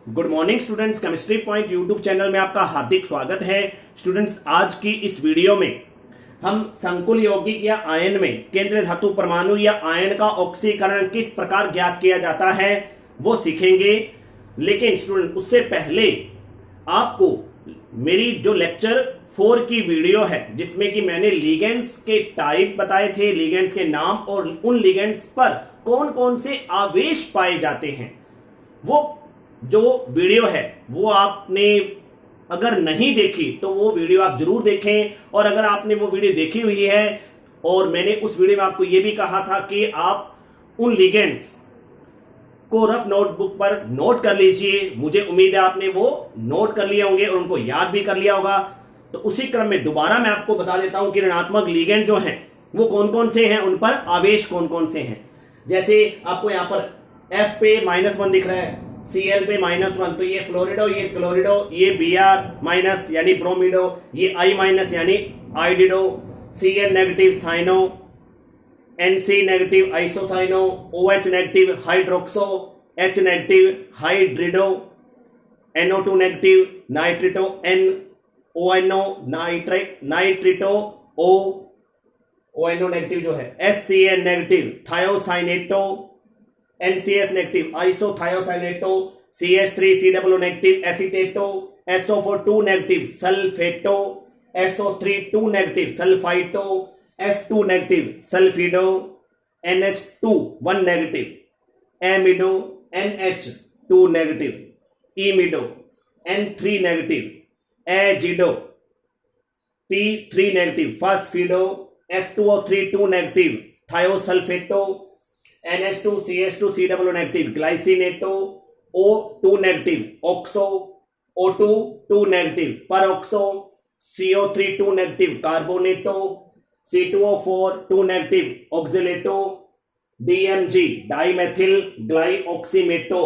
Good morning students, chemistry point YouTube channel में आपका हार्दिक स्वागत है। स्टूडेंट्स, आज की इस वीडियो में हम संकुल यौगिक या आयन में केंद्रीय धातु परमाणु या आयन का ऑक्सीकरण किस प्रकार ज्ञात किया जाता है वो सीखेंगे। लेकिन स्टूडेंट, उससे पहले आपको मेरी जो लेक्चर 4 की वीडियो है जिसमें कि मैंने लिगेंड्स के टाइप बताए थे, लिगेंड्स के नाम और उन लिगेंड्स पर कौन कौन से आवेश पाए जाते हैं, वो जो वीडियो है वो आपने अगर नहीं देखी तो वो वीडियो आप जरूर देखें। और अगर आपने वो वीडियो देखी हुई है और मैंने उस वीडियो में आपको ये भी कहा था कि आप उन लिगेंड्स को रफ नोटबुक पर नोट कर लीजिए, मुझे उम्मीद है आपने वो नोट कर लिए होंगे और उनको याद भी कर लिया होगा। तो उसी क्रम में दोबारा मैं आपको बता देता हूं कि ऋणात्मक लिगेंड जो हैं वो कौन कौन से हैं, उन पर आवेश कौन कौन से हैं। जैसे आपको यहां पर F पे -1 दिख रहा है, Cl पे -1, तो ये फ्लोरिडो, ये क्लोरिडो, ये Br माइनस यानी ब्रोमिडो, ये I माइनस यानी iodido, Cn negative cyano, Nc negative isocyano, OH negative hydroxo, H negative hydrido, NO2 negative nitrito, NONO nitrito O, ONO negative जो है, SCN negative thiocyanato, NCS negative isothiocyanato, CH3COO negative acetato, SO4 2 negative sulphato, SO3 2 negative sulphito, S2 negative sulphido, NH2 1 negative amido, NH2 negative imido, N3 negative azido, P3 negative phosphido, S2O3 2 negative thiosulphato, NH2 CH2COO negative glycinato, O2 negative oxo, O2 2 negative peroxo, CO3 2 negative carbonato, C2O4 2 negative oxalato, DMG dimethyl glyoximato,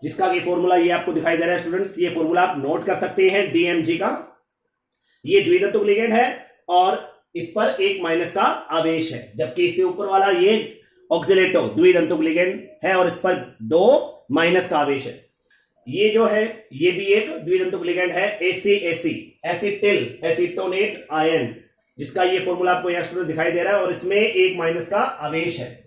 जिसका ये formula ये आपको दिखाई दे रहा है students, ये formula आप note कर सकते हैं DMG का। ये द्विधातुक लिगेंड है और इस पर एक माइनस का आवेश है, जबकि इससे ऊपर वाला ये ऑक्सिलेटो द्विधातुक लिगेंड है और इस पर 2 माइनस का आवेश है। ये जो है ये भी एक द्विधातुक लिगेंड है, ACAC एसिटिल एसीटोनेट आयन, जिसका ये फॉर्मूला आपको यहां स्टूडेंट दिखाई दे रहा है और इसमें एक माइनस का आवेश है।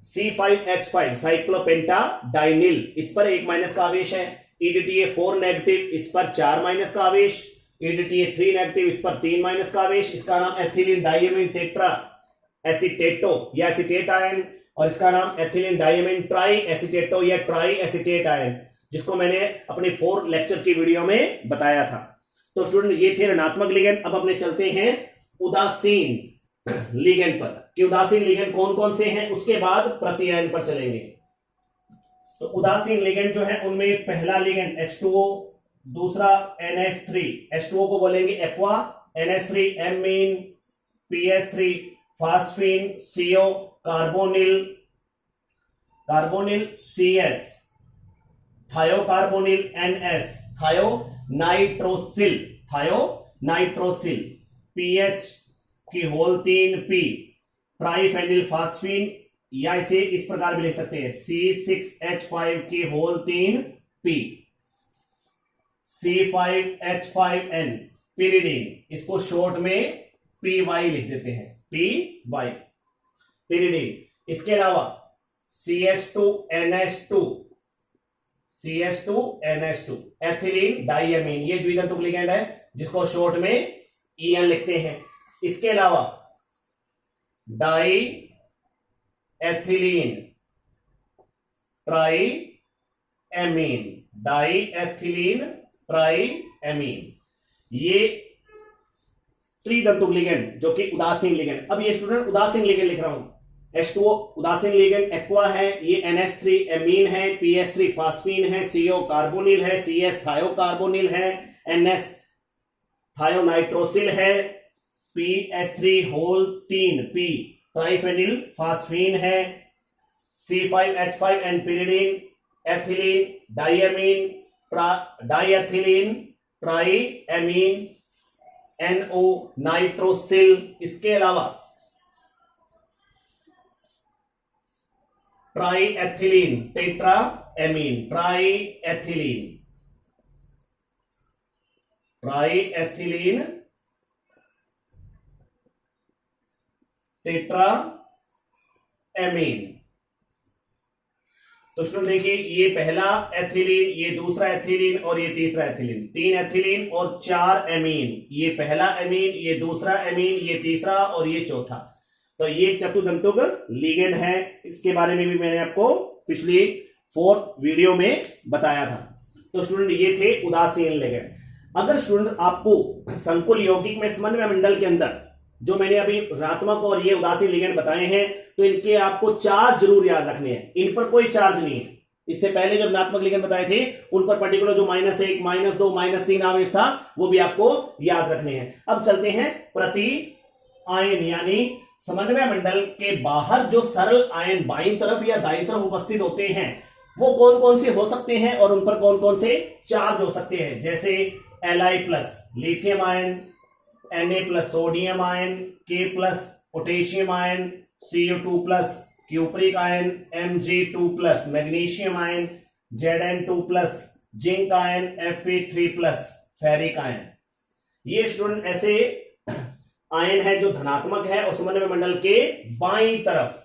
C5H5 साइक्लोपेंटा डाइनिल, इस पर एक माइनस का आवेश है। EDTA4 नेगेटिव, इस पर 4 माइनस का आवेश। EDTA3 नेगेटिव, इस पर 3 माइनस का आवेश। इसका नाम एथिलीन डाइएमिन टेट्रा एसिटेटो या एसिटेट आयन, और इसका नाम एथिलीन डाइएमिन ट्राई एसिटेटो या ट्राई एसिटेट आयन, जिसको मैंने अपने 4 लेक्चर की वीडियो में बताया था। तो स्टूडेंट, ये थे ऋणात्मक लिगेंड। अब अपने चलते हैं उदासीन लिगेंड पर कि उदासीन लिगेंड कौन कौन से हैं, उसके बाद प्रतिआयन पर चलेंगे। तो उदासीन लिगेंड जो है उनमें पहला लिगेंड H2O, दूसरा NH3, H2O को बोलेंगे aqua, NH3 amine, PS3 phosphine, CO carbonyl CS, थायोकार्बोनिल NS, थायोनाइट्रोसिल, PH की होल 3P, ट्राइफेनिल फास्फीन, या इसे इस प्रकार भी लिख सकते हैं C6H5 की होल 3P, C5H5N पिरिडीन, इसको शॉर्ट में PY लिख देते हैं, PY पिरिडीन। इसके अलावा CH2NH2 एथिलीन डाइएमीन, ये द्विधातुक लिगेंड है जिसको शॉर्ट में EN लिखते हैं। इसके अलावा डाई एथिलीन ट्राइएमीन, ये त्रिदंतुक लिगेंड जो कि उदासीन लिगेंड। अब ये स्टूडेंट उदासीन लिगेंड लिख रहा हूं। H2O उदासीन लिगेंड एक्वा है, ये NH3 एमीन है, PS3 फास्फीन है, CO कार्बोनिल है, CS थायोकार्बोनिल है, NS थायोनाइट्रोसिल है, PS3 होल 3P ट्राइफेनिल फास्फीन है, C5H5N pyridine, ethylene diamine, diethylene triamine, NO nitrosyl. इसके अलावा tri ethylene, tetra amine, tri ethylene, tri ethylene tetra amine. तो स्टूडेंट देखिए, ये पहला एथिलीन, ये दूसरा एथिलीन और ये तीसरा एथिलीन, 3 एथिलीन और 4 एमीन, ये पहला एमीन, ये दूसरा एमीन, ये तीसरा और ये चौथा। तो ये चतुर्दंतुक लिगेंड है, इसके बारे में भी मैंने आपको पिछली 4 वीडियो में बताया था। तो स्टूडेंट ये थे उदासीन लिगेंड। अगर स्टूडेंट आपको संकुल यौगिक में समन्वय मंडल के अंदर जो मैंने अभी ऋणात्मक और ये उदासीन लिगेंड बताए हैं, तो इनके आपको चार्ज जरूर याद रखने हैं। इन पर कोई चार्ज नहीं है। इससे पहले जो ऋणात्मक लिगेंड बताए थे उन पर पर्टिकुलर जो -1, -2, -3 आवेश था वो भी आपको याद रखने हैं। अब चलते हैं प्रति आयन, यानी समन्वय मंडल के बाहर जो सरल आयन बाईं तरफ या दाईं तरफ उपस्थित होते हैं वो कौन कौन से हो सकते हैं और उन पर कौन कौन से चार्ज हो सकते हैं। जैसे Li+ lithium ion, Na+ sodium ion, K+ potassium ion, Cu2+ cupric ion, Mg2+ magnesium ion, Zn2+ zinc ion, Fe3+ ferric ion. ये स्टूडेंट ऐसे आयन है जो धनात्मक है और समन्वय मंडल के बाईं तरफ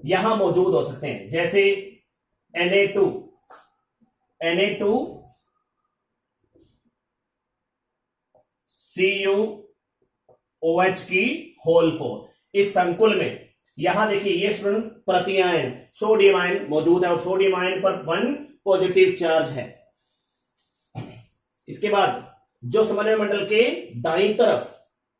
यहां मौजूद हो सकते हैं। जैसे Na2 CuOH की होल 4। इस संकुल में यहां देखिए ये स्टूडेंट प्रति आयन सोडियम आयन मौजूद है और सोडियम आयन पर 1 पॉजिटिव चार्ज है। इसके बाद जो समन्वय मंडल के दाईं तरफ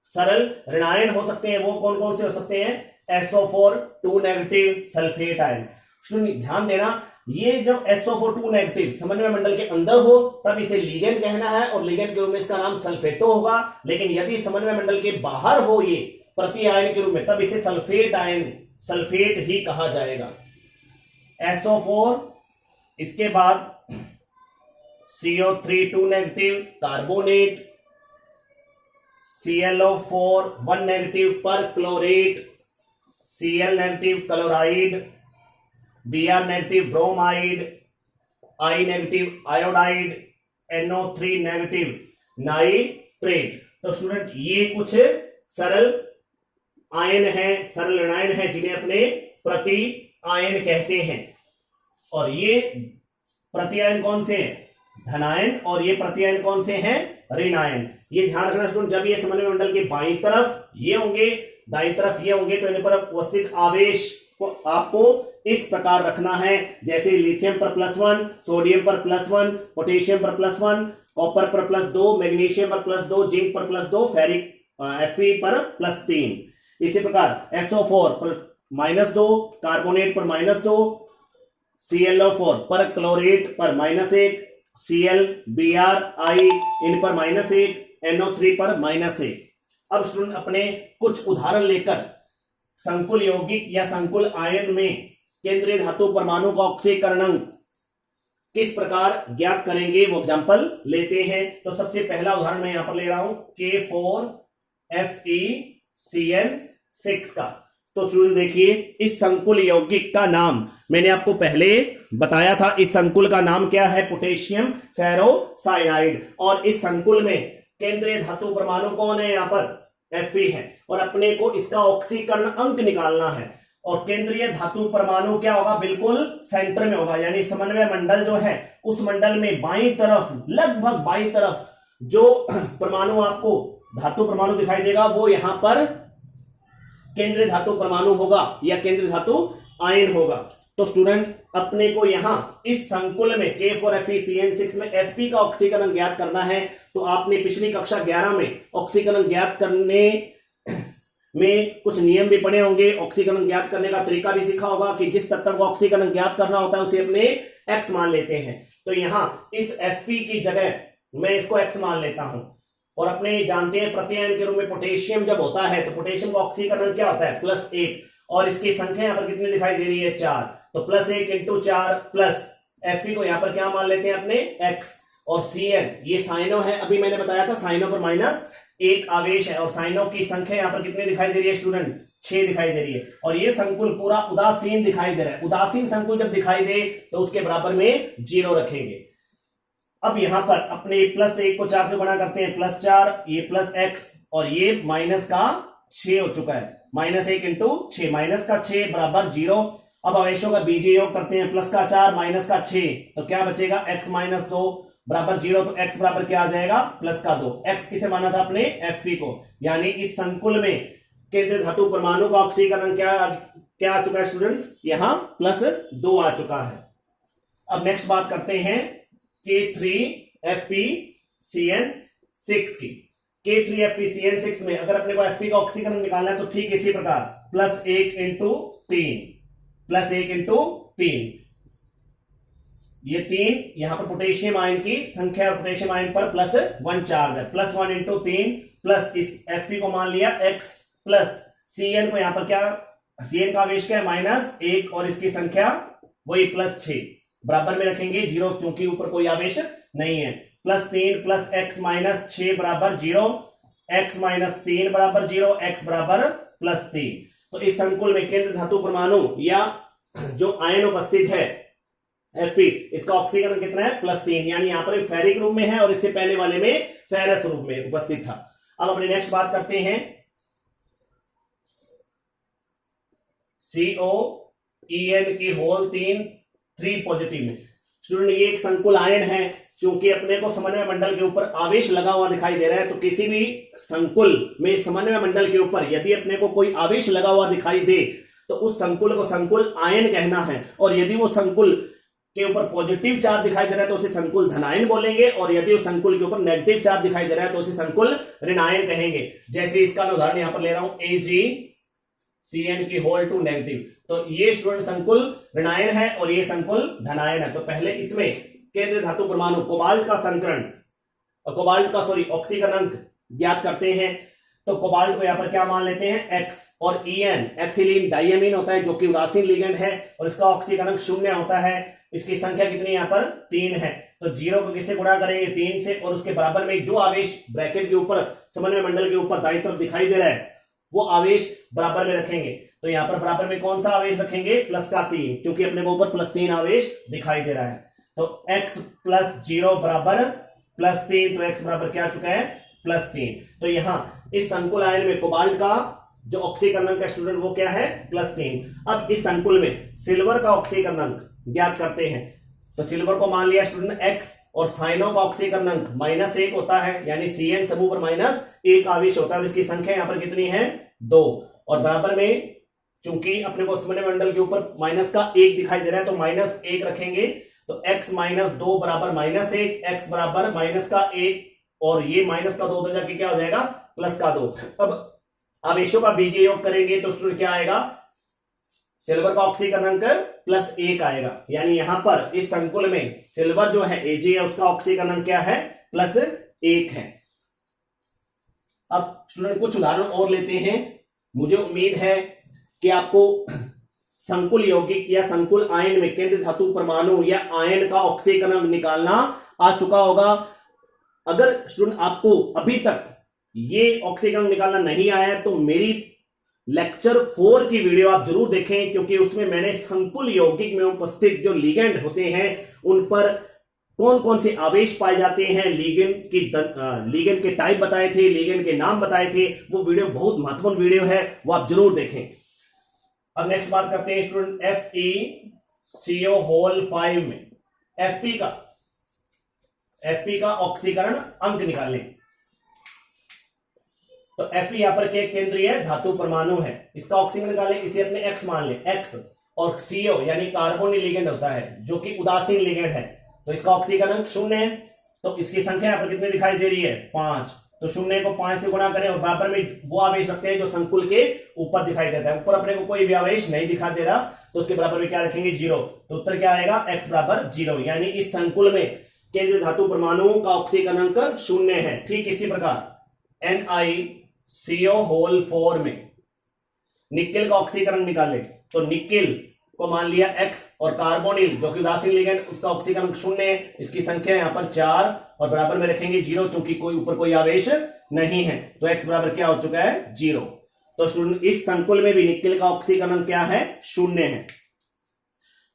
सरल ऋणायन हो सकते हैं वो कौन कौन से हो सकते हैं। SO4 2 negative sulphate ion. Student ध्यान देना, ये जब SO4 2 नेगेटिव समन्वय मंडल के अंदर हो तब इसे लिगेंड कहना है और लिगेंड के रूप में इसका नाम सल्फेटो होगा। लेकिन यदि समन्वय मंडल के बाहर हो ये प्रति आयन के रूप में तब इसे सल्फेट आयन, सल्फेट ही कहा जाएगा। SO4, इसके बाद CO3 2 negative carbonate, ClO4 1 negative perchlorate, Cl negative chloride, Br negative bromide, I negative iodide, NO3 negative nitrate. तो स्टूडेंट ये कुछ सरल आयन है, सरल ऋणायन है जिन्हें अपने प्रति आयन कहते हैं। और ये प्रति आयन कौन से हैं, धनायन, और ये प्रति आयन कौन से हैं, ऋणायन। ये ध्यान रखना स्टूडेंट, जब ये समन्वय मंडल के बाईं तरफ ये होंगे, दाईं तरफ ये होंगे, तो इन पर उपस्थित आवेश को आपको इस प्रकार रखना है। जैसे लिथियम पर +1, सोडियम पर +1, पोटेशियम पर +1, कॉपर पर +2, मैग्नीशियम पर +2, जिंक पर +2, फेरिक Fe पर +3। इसी प्रकार SO4 पर -2, कार्बोनेट पर -2, ClO4 पर क्लोरेट पर -1, Cl, Br, I इन पर -1, NO3 पर -1। अब स्टूडेंट अपने कुछ उदाहरण लेकर संकुल यौगिक या संकुल आयन में केंद्रीय धातु परमाणु का ऑक्सीकरण अंक किस प्रकार ज्ञात करेंगे वो एग्जांपल लेते हैं। तो सबसे पहला उदाहरण मैं यहां पर ले रहा हूं K4FeCN6 का। तो स्टूडेंट देखिए, इस संकुल यौगिक का नाम मैंने आपको पहले बताया था। इस संकुल का नाम क्या है, पोटेशियम फेरोसाइनाइड। और इस संकुल में केंद्रीय धातु परमाणु कौन है, यहां पर Fe है और अपने को इसका ऑक्सीकरण अंक निकालना है। और केंद्रीय धातु परमाणु क्या होगा, बिल्कुल सेंटर में होगा। यानी समन्वय मंडल जो है उस मंडल में बाईं तरफ, लगभग बाईं तरफ जो परमाणु आपको धातु परमाणु दिखाई देगा वो यहां पर केंद्रीय धातु परमाणु होगा या केंद्रीय धातु आयन होगा। तो स्टूडेंट अपने को यहां इस संकुल में K4FeCN6 में Fe का ऑक्सीकरण ज्ञात करना है। तो आपने पिछली कक्षा 11 में ऑक्सीकरण ज्ञात करने में कुछ नियम भी पढ़े होंगे, ऑक्सीकरण ज्ञात करने का तरीका भी सीखा होगा कि जिस तत्व को ऑक्सीकरण ज्ञात करना होता है उसे अपने X मान लेते हैं। तो यहां इस Fe की जगह मैं इसको X मान लेता हूं। और अपने जानते हैं प्रति आयन के रूप में पोटेशियम जब होता है तो पोटेशियम का ऑक्सीकरण क्या होता है, +1, और इसकी संख्या यहां पर कितनी दिखाई दे रही है, 4। तो +1 × 4 प्लस Fe को यहां पर क्या मान लेते हैं अपने X। और Cn ये साइनो है, अभी मैंने बताया था साइनो पर -1 आवेश है और साइनो की संख्या यहां पर कितनी दिखाई दे रही है स्टूडेंट, 6 दिखाई दे रही है, और ये संकुल पूरा उदासीन दिखाई दे रहा है। उदासीन संकुल जब दिखाई दे तो उसके बराबर में 0 रखेंगे। अब यहां पर अपने +1 को 4 से गुणा करते हैं, +4, ये +x, और ये -6 हो चुका है। -1 इंटू 6, -6 बराबर 0। अब आवेशों का बीजीय योग करते हैं, +4 -6, तो क्या बचेगा, x - 2 बराबर 0। तो x बराबर क्या आ जाएगा, +2। x किसे माना था अपने, Fe को। यानी इस संकुल में केंद्रीय धातु परमाणु का ऑक्सीकरण क्या आ चुका है स्टूडेंट्स, यहां +2 आ चुका है। अब नेक्स्ट बात करते हैं K3FeCN6 की। K3FeCN6 में अगर अपने को Fe का ऑक्सीकरण निकालना है तो ठीक इसी प्रकार, +1 इंटू 3, ये 3 यहां पर पोटेशियम आयन की संख्या, और पोटेशियम आयन पर +1 चार्ज है, +1 इंटू 3, प्लस इस Fe को मान लिया x, प्लस Cn को यहां पर क्या, Cn का आवेश क्या है, -1, और इसकी संख्या वही +6 बराबर में रखेंगे 0, क्योंकि ऊपर कोई आवेश नहीं है। +3 प्लस x - 6 बराबर 0, x - 3 बराबर 0, x बराबर +3। तो इस संकुल में केंद्र धातु परमाणु या जो आयन उपस्थित है Fe, इसका ऑक्सीकरण कितना है, +3, यानी यहां पर फेरिक रूप में है और इससे पहले वाले में फेरस रूप में उपस्थित था। अब अपने नेक्स्ट बात करते हैं COEN की होल 3 पॉजिटिव में। स्टूडेंट ये एक संकुल आयन है, क्योंकि अपने को समन्वय मंडल के ऊपर आवेश लगा हुआ दिखाई दे रहा है, तो किसी भी संकुल में समन्वय मंडल के ऊपर यदि अपने को कोई आवेश लगा हुआ दिखाई दे तो उस संकुल को संकुल आयन कहना है। और यदि वो संकुल के ऊपर पॉजिटिव चार्ज दिखाई दे रहा है तो उसे संकुल धनायन बोलेंगे, और यदि उस संकुल के ऊपर नेगेटिव चार्ज दिखाई दे रहा है तो उसे संकुल ऋणायन कहेंगे। जैसे इसका मैं उदाहरण यहां पर ले रहा हूं, AgCN की होल 2 नेगेटिव। तो ये स्टूडेंट संकुल ऋणायन है और ये संकुल धनायन है। तो पहले इसमें केंद्रीय धातु परमाणु कोबाल्ट का संकरण, ऑक्सीकरण ज्ञात करते हैं। तो कोबाल्ट को यहां पर क्या मान लेते हैं, x, और En एथिलीन डाइएमीन होता है जो कि उदासीन लिगेंड है, और इसका ऑक्सीकरण 0 होता है। इसकी संख्या कितनी यहां पर 3 है। तो 0 को किससे गुणा करेंगे, 3 से, और उसके बराबर में जो आवेश ब्रैकेट के ऊपर समन्वय मंडल के ऊपर दाईं तरफ दिखाई दे रहा है वो आवेश बराबर में रखेंगे। तो यहां पर बराबर में कौन सा आवेश रखेंगे, +3, क्योंकि अपने को ऊपर +3 आवेश दिखाई दे रहा है। तो x + 0 बराबर +3, तो x बराबर क्या आ चुका है, +3। तो यहां इस संकुल आयन में कोबाल्ट का जो ऑक्सीकरण का स्टूडेंट वो क्या है, +3। अब इस संकुल में सिल्वर का ऑक्सीकरण ज्ञात करते हैं। तो सिल्वर को मान लिया स्टूडेंट x, और साइनो का ऑक्सीकरण -1 होता है, यानी Cn समूह पर -1 आवेश होता है, और इसकी संख्या यहां पर कितनी है, 2, और बराबर में चूंकि अपने को समन्वय मंडल के ऊपर -1 दिखाई दे रहा है तो -1 रखेंगे। तो x - 2 बराबर -1, x बराबर -1, और ये -2 उधर जाके क्या हो जाएगा, +2। अब आवेशों का बीजीय योग करेंगे तो स्टूडेंट क्या आएगा, सिल्वर का ऑक्सीकरण +1 आएगा। यानी यहां पर इस संकुल में सिल्वर जो है Ag है उसका ऑक्सीकरण क्या है, +1 है। अब स्टूडेंट कुछ उदाहरण और लेते हैं। मुझे उम्मीद है कि आपको संकुल यौगिक या संकुल आयन में केंद्रीय धातु परमाणु या आयन का ऑक्सीकरण निकालना आ चुका होगा। अगर स्टूडेंट आपको अभी तक ये ऑक्सीकरण निकालना नहीं आया है तो मेरी लेक्चर 4 की वीडियो आप जरूर देखें, क्योंकि उसमें मैंने संकुल यौगिक में उपस्थित जो लिगेंड होते हैं उन पर कौन कौन से आवेश पाए जाते हैं, लिगेंड के टाइप बताए थे, लिगेंड के नाम बताए थे। वो वीडियो बहुत महत्वपूर्ण वीडियो है, वो आप जरूर देखें। अब नेक्स्ट बात करते हैं स्टूडेंट FeCO होल 5 में Fe का ऑक्सीकरण अंक निकालें। तो Fe यहां पर केंद्रीय धातु परमाणु है, इसका ऑक्सीकरण निकालें, इसे अपने x मान लें, x, और CO यानी कार्बोनिल लिगेंड होता है जो कि उदासीन लिगेंड है, तो इसका ऑक्सीकरण 0 है। तो इसकी संख्या यहां पर कितनी दिखाई दे रही है, 5। तो 0 को 5 से गुणा करें और बराबर में वो आवेश रखते हैं जो संकुल के ऊपर दिखाई देता है। ऊपर अपने को कोई भी आवेश नहीं दिखा दे रहा तो उसके बराबर में क्या रखेंगे, 0। तो उत्तर क्या आएगा, x बराबर 0। यानी इस संकुल में केंद्रीय धातु परमाणु का ऑक्सीकरण अंक 0 है। ठीक इसी प्रकार NiCO होल 4 में निकेल का ऑक्सीकरण निकाले तो निकेल को मान लिया x, और कार्बोनिल जो कि उदासीन लिगेंड उसका ऑक्सीकरण 0 है, इसकी संख्या यहां पर 4 और बराबर में रखेंगे 0, क्योंकि कोई ऊपर कोई आवेश नहीं है। तो x बराबर क्या हो चुका है, 0। तो स्टूडेंट इस संकुल में भी निकेल का ऑक्सीकरण क्या है, 0 है।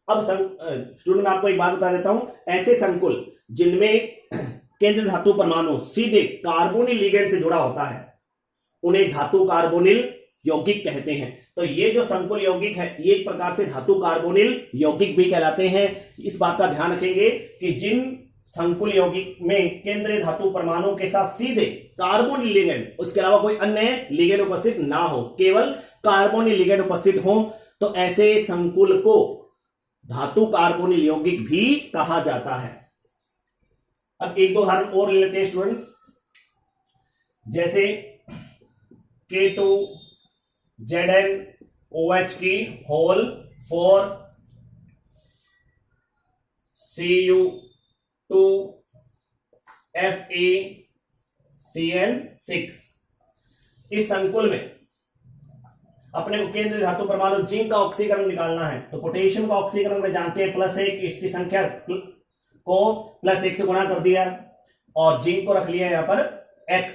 अब स्टूडेंट मैं आपको एक बात बता देता हूं, ऐसे संकुल जिनमें केंद्र धातु परमाणु सीधे कार्बोनिल लिगेंड से जुड़ा होता है उन्हें धातु कार्बोनिल यौगिक कहते हैं। तो ये जो संकुल यौगिक है ये एक प्रकार से धातु कार्बोनिल यौगिक भी कहलाते हैं। इस बात का ध्यान रखेंगे कि जिन संकुल यौगिक में केंद्रीय धातु परमाणु के साथ सीधे कार्बोनिल लिगेंड, उसके अलावा कोई अन्य लिगेंड उपस्थित ना हो, केवल कार्बोनिल लिगेंड उपस्थित हो, तो ऐसे संकुल को धातु कार्बोनिल यौगिक भी कहा जाता है। अब एक दो उदाहरण और ले लेते हैं स्टूडेंट्स, जैसे K2ZnOH की होल 4 Cu2FeCl6। इस संकुल में अपने को केंद्रीय धातु परमाणु जिंक का ऑक्सीकरण निकालना है। तो पोटेशियम का ऑक्सीकरण में जानते हैं +1, इसकी संख्या को +1 से गुणा कर दिया और जिंक को रख लिया यहां पर x,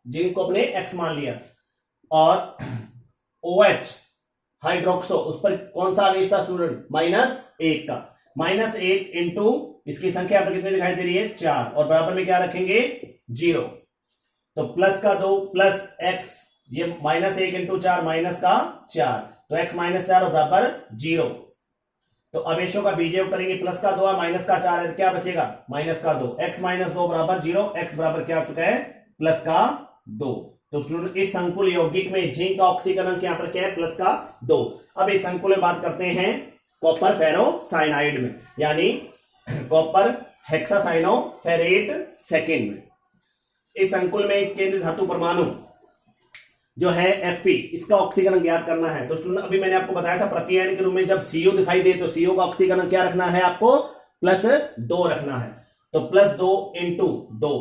जिंक को अपने x मान लिया, और OH हाइड्रोक्सो, उस पर कौन सा आवेश था स्टूडेंट, -1 का, -1 इंटू इसकी संख्या पर कितनी दिखाई दे रही है, 4, और बराबर में क्या रखेंगे, 0। तो प्लस का 2 प्लस x, ये -1 इंटू 4 माइनस का 4, तो x -4 और बराबर 0। तो आवेशों का बीजयोग करेंगे, प्लस का 2 और माइनस का 4 है, तो क्या बचेगा, -2, x -2 बराबर 0, x बराबर क्या हो चुका है, +2। तो स्टूडेंट इस संकुल यौगिक में जिंक का ऑक्सीकरण यहां पर क्या है, +2। अब इस संकुल में बात करते हैं कॉपर फेरोसाइनाइड में, यानी कॉपर हेक्सासाइनोफेरेट सेकेंड में। इस संकुल में केंद्रीय धातु परमाणु जो है Fe, इसका ऑक्सीकरण ज्ञात करना है। तो स्टूडेंट अभी मैंने आपको बताया था प्रतिआयन के रूप में जब CO दिखाई दे तो CO का ऑक्सीकरण क्या रखना है, आपको +2 रखना है। तो +2 इंटू 2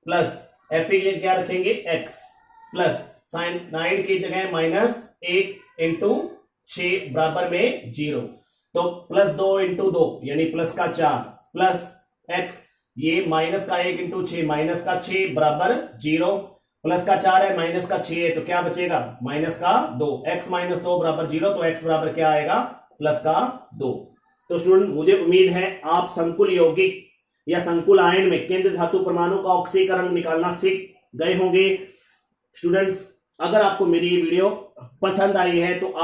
प्लस Fe के लिए क्या रखेंगे, x, प्लस साइनाइड की जगह -1 इंटू 6 बराबर में 0। तो +2 इंटू 2 यानी +4 प्लस x, ये -1 इंटू 6 -6 बराबर 0, +4 है -6 है, तो क्या बचेगा, -2, x -2 बराबर 0, तो x बराबर क्या आएगा, +2। तो स्टूडेंट मुझे उम्मीद है आप संकुल यौगिक या संकुल आयन में केंद्रीय धातु परमाणु का ऑक्सीकरण निकालना सीख गए होंगे। स्टूडेंट्स अगर आपको मेरी ये वीडियो पसंद आई है तो